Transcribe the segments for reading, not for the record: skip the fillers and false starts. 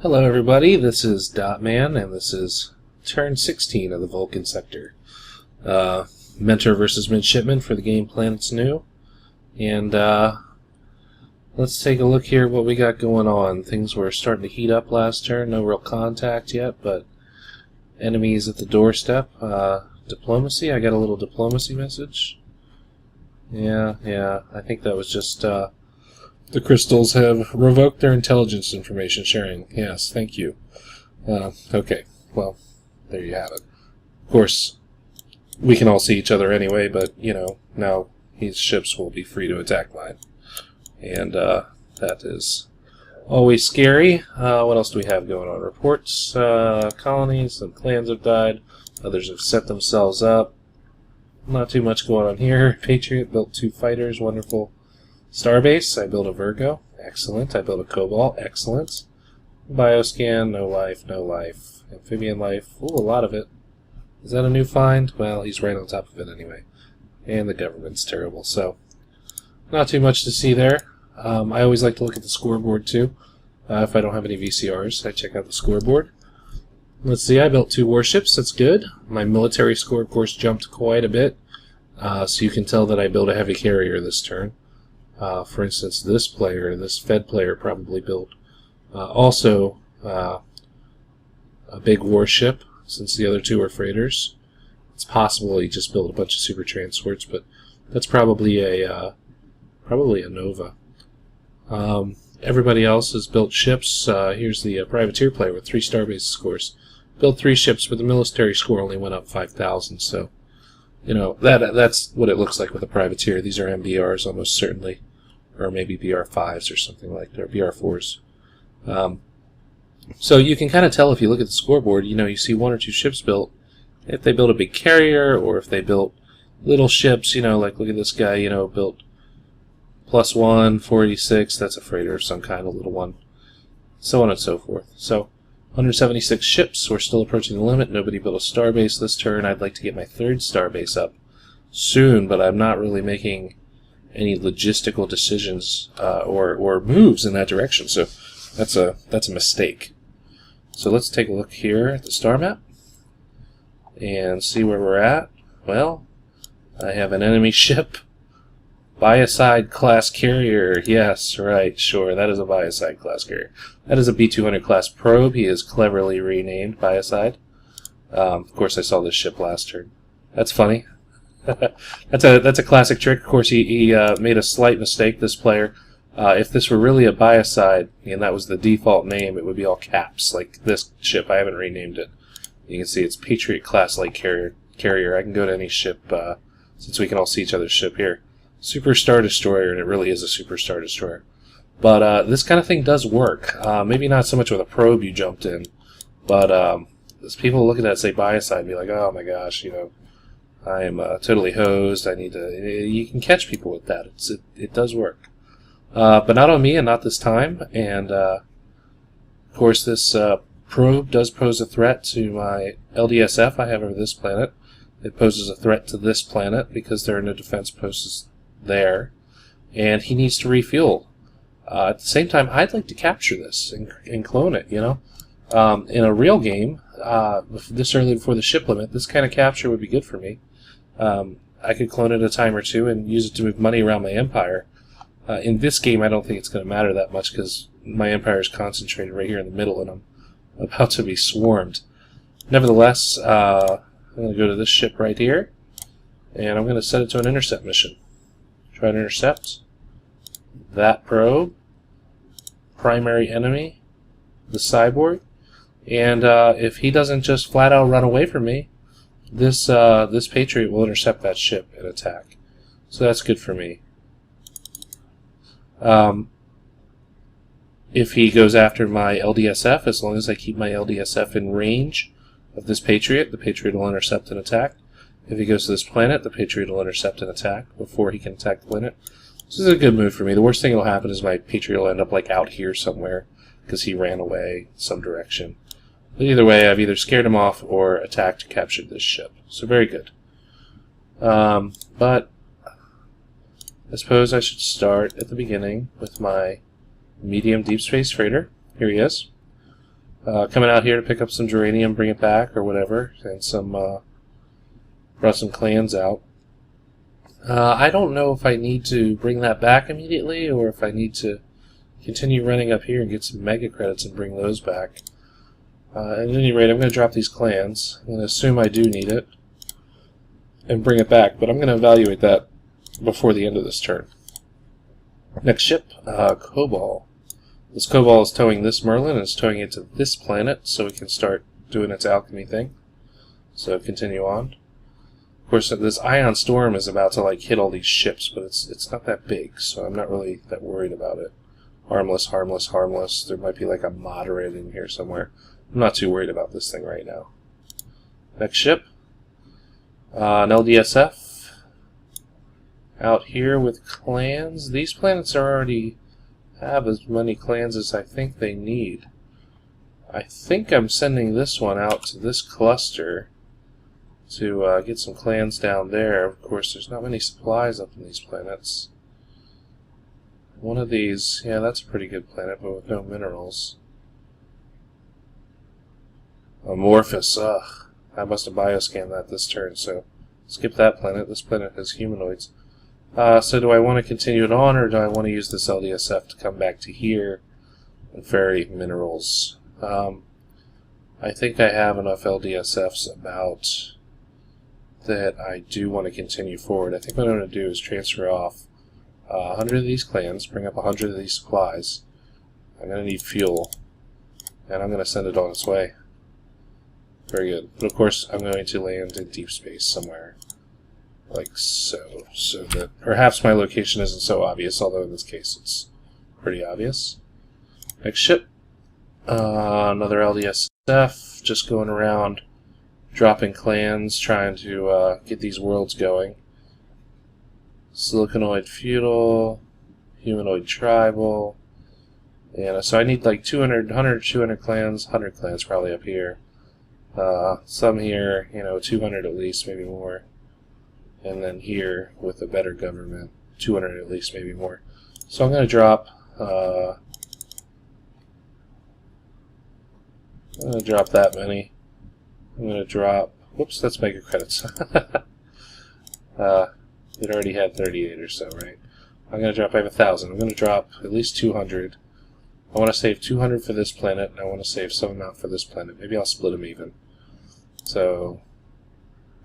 Hello everybody, this is Dotman, and this is turn 16 of the Vulcan sector. Mentor versus Midshipmen for the game Planets New. And let's take a look here what we got going on. Things were starting to heat up last turn, no real contact yet, but enemies at the doorstep. Diplomacy, I got a little diplomacy message. Yeah, I think that was just the crystals have revoked their intelligence information sharing. Yes, thank you. Okay, well, there you have it. Of course, we can all see each other anyway, but, you know, now his ships will be free to attack mine. And that is always scary. What else do we have going on? Reports, colonies, some clans have died. Others have set themselves up. Not too much going on here. Patriot built 2 fighters, wonderful. Starbase, I built a Virgo, excellent. I built a Cobalt, excellent. Bioscan, no life, no life. Amphibian life, ooh, a lot of it. Is that a new find? Well, he's right on top of it anyway. And the government's terrible, so not too much to see there. I always like to look at the scoreboard too. If I don't have any VCRs, I check out the scoreboard. Let's see, I built 2 warships, that's good. My military score, of course, jumped quite a bit. So you can tell that I built a heavy carrier this turn. For instance, this Fed player probably built also a big warship, since the other 2 are freighters. It's possible he just built a bunch of super transports, but that's probably a Nova. Everybody else has built ships. Here's the privateer player with 3 starbase scores. Built 3 ships, but the military score only went up 5,000. So, you know, that's what it looks like with a privateer. These are MBRs almost certainly, or maybe BR5s or something like that, or BR4s. So you can kind of tell if you look at the scoreboard. You know, you see 1 or 2 ships built. If they built a big carrier, or if they built little ships, you know, like look at this guy, you know, built +1, 486. That's a freighter of some kind, a little one, so on and so forth. So 176 ships. We're still approaching the limit. Nobody built a starbase this turn. I'd like to get my 3rd starbase up soon, but I'm not really making any logistical decisions or moves in that direction. So that's a mistake. So let's take a look here at the star map and see where we're at. Well, I have an enemy ship. Biocide class carrier. Yes, right, sure. That is a Biocide class carrier. That is a B-200 class probe. He is cleverly renamed Biocide. Of course, I saw this ship last turn. That's funny. That's a classic trick. Of course, he made a slight mistake, this player. If this were really a Biocide, and that was the default name, it would be all caps, like this ship. I haven't renamed it. You can see it's Patriot class light carrier. I can go to any ship, since we can all see each other's ship here. Super Star Destroyer, and it really is a Super Star Destroyer. But this kind of thing does work. Maybe not so much with a probe you jumped in, but as people look at that, say Biocide, and be like, oh my gosh, you know, I am totally hosed. I need to. You can catch people with that. It does work, but not on me, and not this time. And of course, this probe does pose a threat to my LDSF I have over this planet. It poses a threat to this planet because there are no defense posts there, and he needs to refuel. At the same time, I'd like to capture this and clone it, you know. In a real game, this early before the ship limit, this kind of capture would be good for me. I could clone it a time or 2 and use it to move money around my empire. In this game, I don't think it's going to matter that much because my empire is concentrated right here in the middle, and I'm about to be swarmed. Nevertheless, I'm going to go to this ship right here, and I'm going to set it to an intercept mission. Try to intercept that probe, primary enemy, the cyborg, and if he doesn't just flat out run away from me, this Patriot will intercept that ship and attack. So that's good for me. If he goes after my LDSF, as long as I keep my LDSF in range of this Patriot, the Patriot will intercept and attack. If he goes to this planet, the Patriot will intercept and attack before he can attack the planet. This is a good move for me. The worst thing that will happen is my Patriot will end up like out here somewhere because he ran away some direction. But either way, I've either scared him off or attacked and captured this ship. So very good. But I suppose I should start at the beginning with my medium deep space freighter. Here he is. Coming out here to pick up some geranium, bring it back, or whatever, and some brought some clans out. I don't know if I need to bring that back immediately, or if I need to continue running up here and get some mega credits and bring those back. At any rate, I'm going to drop these clans. I'm going to assume I do need it and bring it back, but I'm going to evaluate that before the end of this turn. Next ship, Cobalt. This Cobalt is towing this Merlin and it's towing it to this planet so we can start doing its alchemy thing. So continue on. Of course, this Ion Storm is about to like hit all these ships, but it's not that big, so I'm not really that worried about it. Harmless, harmless, harmless. There might be like a moderate in here somewhere. I'm not too worried about this thing right now. Next ship, an LDSF. Out here with clans. These planets already have as many clans as I think they need. I think I'm sending this one out to this cluster to get some clans down there. Of course, there's not many supplies up in these planets. One of these, yeah, that's a pretty good planet, but with no minerals. Amorphous, ugh. I must have bioscanned that this turn, so skip that planet. This planet has humanoids. So do I want to continue it on, or do I want to use this LDSF to come back to here and ferry minerals? I think I have enough LDSFs about that I do want to continue forward. I think what I'm going to do is transfer off 100 of these clans, bring up 100 of these supplies. I'm going to need fuel, and I'm going to send it on its way. Very good. But of course, I'm going to land in deep space somewhere. Like so. So that perhaps my location isn't so obvious, although in this case it's pretty obvious. Next ship. Another LDSF. Just going around dropping clans, trying to get these worlds going. Silicanoid Feudal, Humanoid Tribal. And so I need like 200 clans, 100 clans probably up here. Some here, 200 at least, maybe more. And then here, with a better government, 200 at least, maybe more. So I'm going to drop, that many. I'm going to drop, whoops, that's mega credits. It already had 38 or so, right? I'm going to drop, I have 1,000. I'm going to drop at least 200. I want to save 200 for this planet, and I want to save some amount for this planet. Maybe I'll split them even. So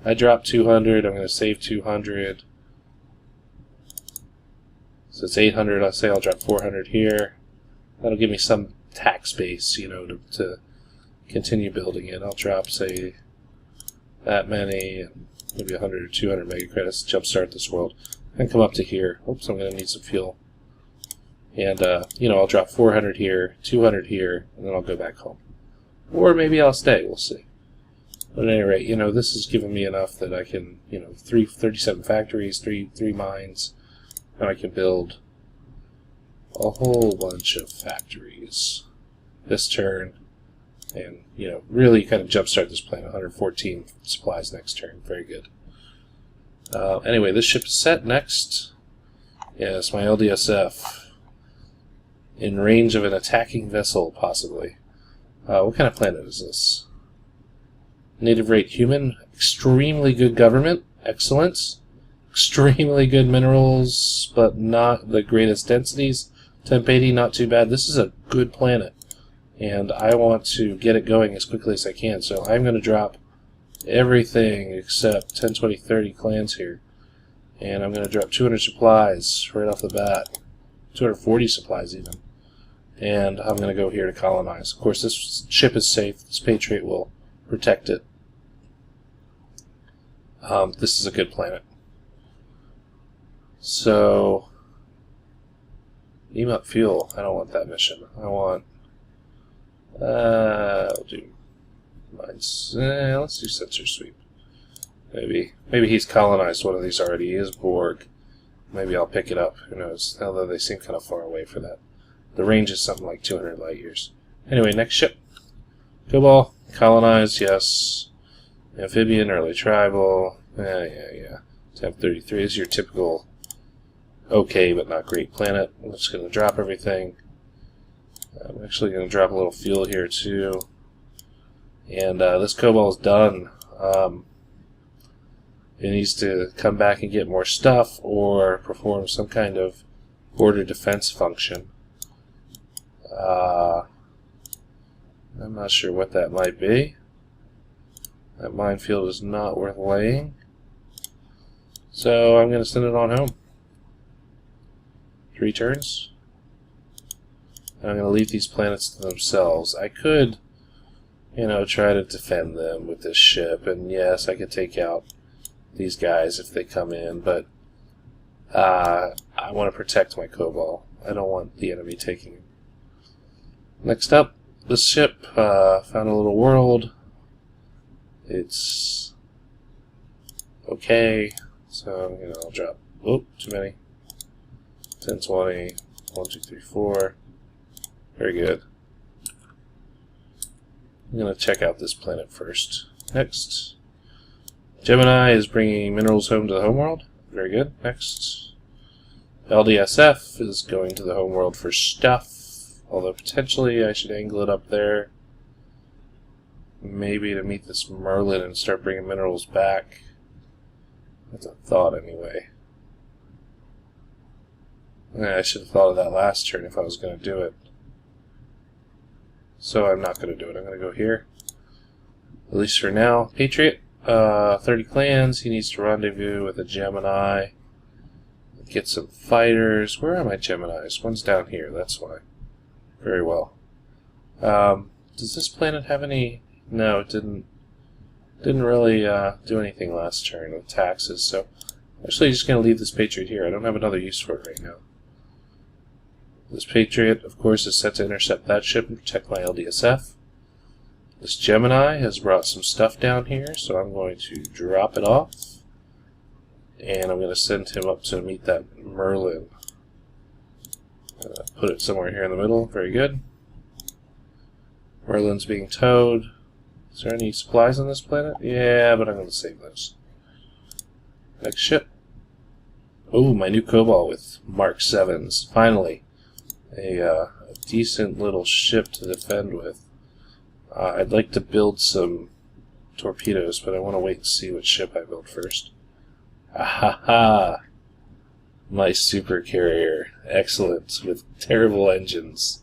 I dropped 200, I'm going to save 200. So it's 800, I'll say I'll drop 400 here. That'll give me some tax base, to continue building it. I'll drop, say, that many, and maybe 100 or 200 mega credits to jumpstart this world. And come up to here. Oops, I'm going to need some fuel. And, I'll drop 400 here, 200 here, and then I'll go back home. Or maybe I'll stay, we'll see. But at any rate, this has given me enough that I can, 37 factories, three mines, and I can build a whole bunch of factories this turn, and, really kind of jumpstart this planet. 114 supplies next turn. Very good. Anyway, this ship is set. Next, yes, my LDSF. In range of an attacking vessel, possibly. What kind of planet is this? Native rate human, extremely good government, excellent. Extremely good minerals, but not the greatest densities. Temp 80, not too bad. This is a good planet, and I want to get it going as quickly as I can. So I'm going to drop everything except 10, 20, 30 clans here. And I'm going to drop 200 supplies right off the bat. 240 supplies even. And I'm going to go here to colonize. Of course, this ship is safe. This Patriot will protect it. This is a good planet. So, beam up fuel. I don't want that mission. I want... I'll do mines. Let's do sensor sweep. Maybe he's colonized one of these already. He is Borg. Maybe I'll pick it up. Who knows? Although they seem kind of far away for that. The range is something like 200 light years. Anyway, next ship. Cobalt. Colonized, yes. Amphibian, early tribal. Yeah. Temp 33 is your typical okay but not great planet. I'm just going to drop everything. I'm actually going to drop a little fuel here too. And this Cobalt is done. It needs to come back and get more stuff or perform some kind of border defense function. I'm not sure what that might be. That minefield is not worth laying. So I'm going to send it on home. 3 turns. I'm going to leave these planets to themselves. I could, you know, try to defend them with this ship, and yes, I could take out these guys if they come in, but I want to protect my Cobalt. I don't want the enemy taking him. Next up, this ship found a little world. It's okay, so you know, I'll drop. Oh, too many. 10, 20, 1, 2, 3, 4. Very good. I'm going to check out this planet first. Next. Gemini is bringing minerals home to the homeworld. Very good. Next. LDSF is going to the homeworld for stuff. Although potentially I should angle it up there. Maybe to meet this Merlin and start bringing minerals back. That's a thought anyway. I should have thought of that last turn if I was going to do it. So I'm not going to do it. I'm going to go here. At least for now. Patriot, 30 clans. He needs to rendezvous with a Gemini. Get some fighters. Where are my Geminis? One's down here. That's why. Very well. Does this planet have any... No, it didn't really do anything last turn with taxes. So actually just going to leave this Patriot here. I don't have another use for it right now. This Patriot, of course, is set to intercept that ship and protect my LDSF. This Gemini has brought some stuff down here, so I'm going to drop it off. And I'm going to send him up to meet that Merlin. Put it somewhere here in the middle. Very good. Merlin's being towed. Is there any supplies on this planet? Yeah, but I'm going to save those. Next ship. Oh, my new Cobalt with Mark 7s. Finally. A decent little ship to defend with. I'd like to build some torpedoes, but I want to wait and see what ship I build first. Ahaha! My super carrier. Excellent. With terrible engines.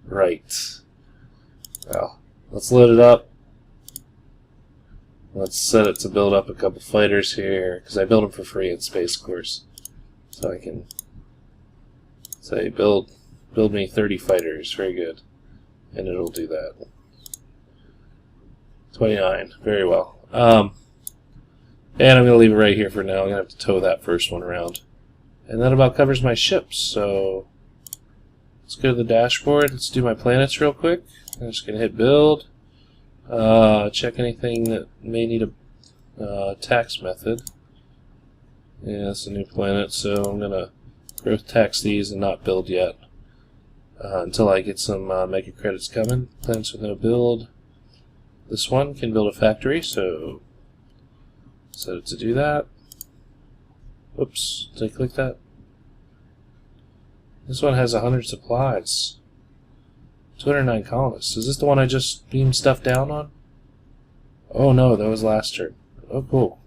Right. Well, let's load it up. Let's set it to build up a couple fighters here, because I build them for free in Space Course. So I can say build me 30 fighters. Very good. And it'll do that. 29. Very well. And I'm going to leave it right here for now. I'm going to have to tow that first one around. And that about covers my ships. So let's go to the dashboard. Let's do my planets real quick. I'm just going to hit build. Check anything that may need a tax method. Yeah, it's a new planet, so I'm going to growth tax these and not build yet. Until I get some mega credits coming. Planets with no build. This one can build a factory, so set it to do that. Oops, did I click that? This one has 100 supplies. 209 colonists. Is this the one I just beamed stuff down on? Oh no, that was last turn. Oh cool.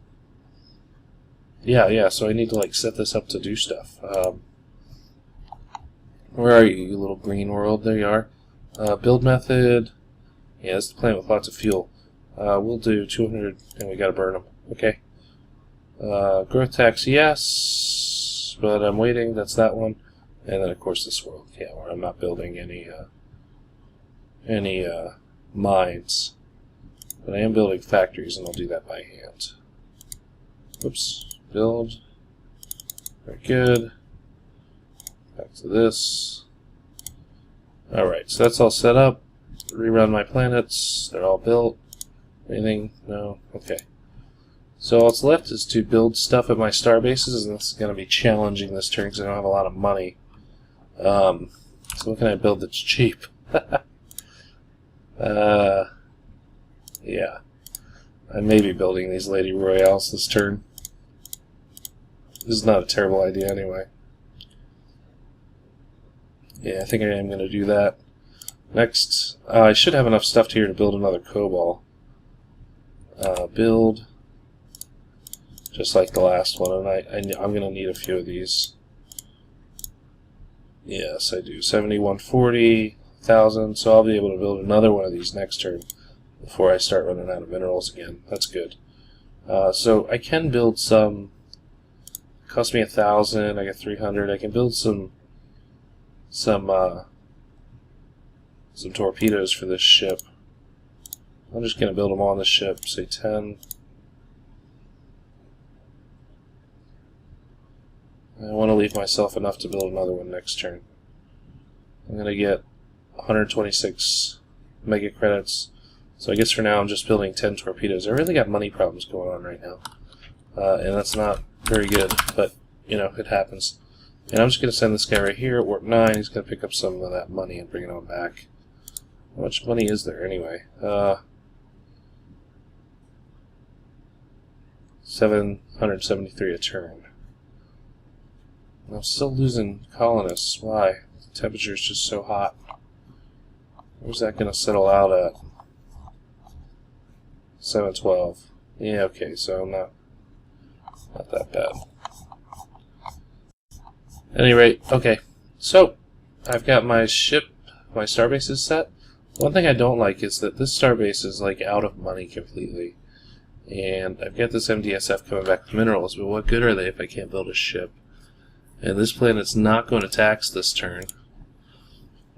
Yeah, so I need to like set this up to do stuff. Where are you, you little green world? There you are. Build method. Yeah, this is the planet with lots of fuel. We'll do 200, and we gotta burn them. Okay. Growth tax, yes, but I'm waiting. That's that one, and then of course this world. Yeah, where I'm not building any mines, but I am building factories, and I'll do that by hand. Oops. Build. Very good. Back to this. Alright, so that's all set up. Rerun my planets. They're all built. Anything? No? Okay. So all that's left is to build stuff at my star bases, and this is going to be challenging this turn because I don't have a lot of money. So what can I build that's cheap? Yeah. I may be building these Lady Royales this turn. This is not a terrible idea anyway. Yeah, I think I am going to do that. Next, I should have enough stuff here to build another Cobalt. build, just like the last one, and I'm going to need a few of these. Yes, I do. 7140,000, so I'll be able to build another one of these next turn before I start running out of minerals again. That's good. So I can build some. Cost me 1,000. I got 300. I can build some torpedoes for this ship. I'm just going to build them on the ship. Say 10. I want to leave myself enough to build another one next turn. I'm going to get 126 mega credits. So I guess for now I'm just building 10 torpedoes. I really got money problems going on right now. And that's not very good, but you know, it happens. And I'm just going to send this guy right here at warp 9. He's going to pick up some of that money and bring it on back. How much money is there anyway? 773 a turn. I'm still losing colonists. Why? The temperature's just so hot. Where's that going to settle out at? 712. Yeah, okay, so not that bad. At any rate, okay. So, I've got my ship, my starbase is set. One thing I don't like is that this starbase is like out of money completely. And I've got this MDSF coming back with minerals, but what good are they if I can't build a ship? And this planet's not going to tax this turn.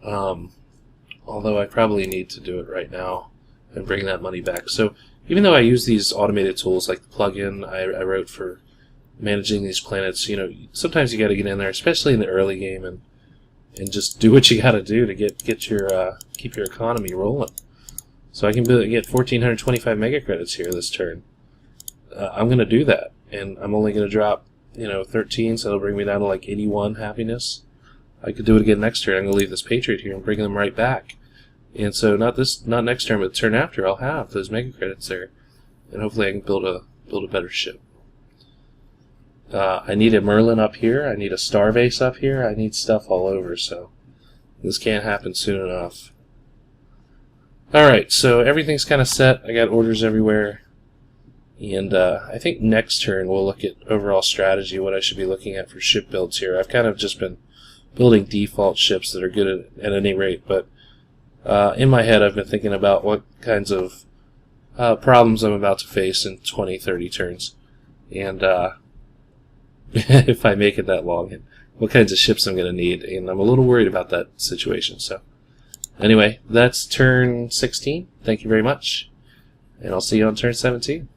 Although I probably need to do it right now and bring that money back. So even though I use these automated tools like the plugin I wrote for managing these planets, you know, sometimes you got to get in there, especially in the early game, and just do what you got to do to get your keep your economy rolling. So I can get 1,425 mega credits here this turn. I'm going to do that, and I'm only going to drop 13, so it'll bring me down to like 81 happiness. I could do it again next turn. I'm going to leave this Patriot here and bring them right back. And so not next turn, but the turn after, I'll have those mega credits there, and hopefully I can build a better ship. I need a Merlin up here. I need a Starbase up here. I need stuff all over, so this can't happen soon enough. Alright, so everything's kind of set. I got orders everywhere. And I think next turn we'll look at overall strategy, what I should be looking at for ship builds here. I've kind of just been building default ships that are good at any rate, but in my head I've been thinking about what kinds of problems I'm about to face in 20, 30 turns. And if I make it that long, and what kinds of ships I'm going to need, and I'm a little worried about that situation. So anyway, that's turn 16. Thank you very much, and I'll see you on turn 17.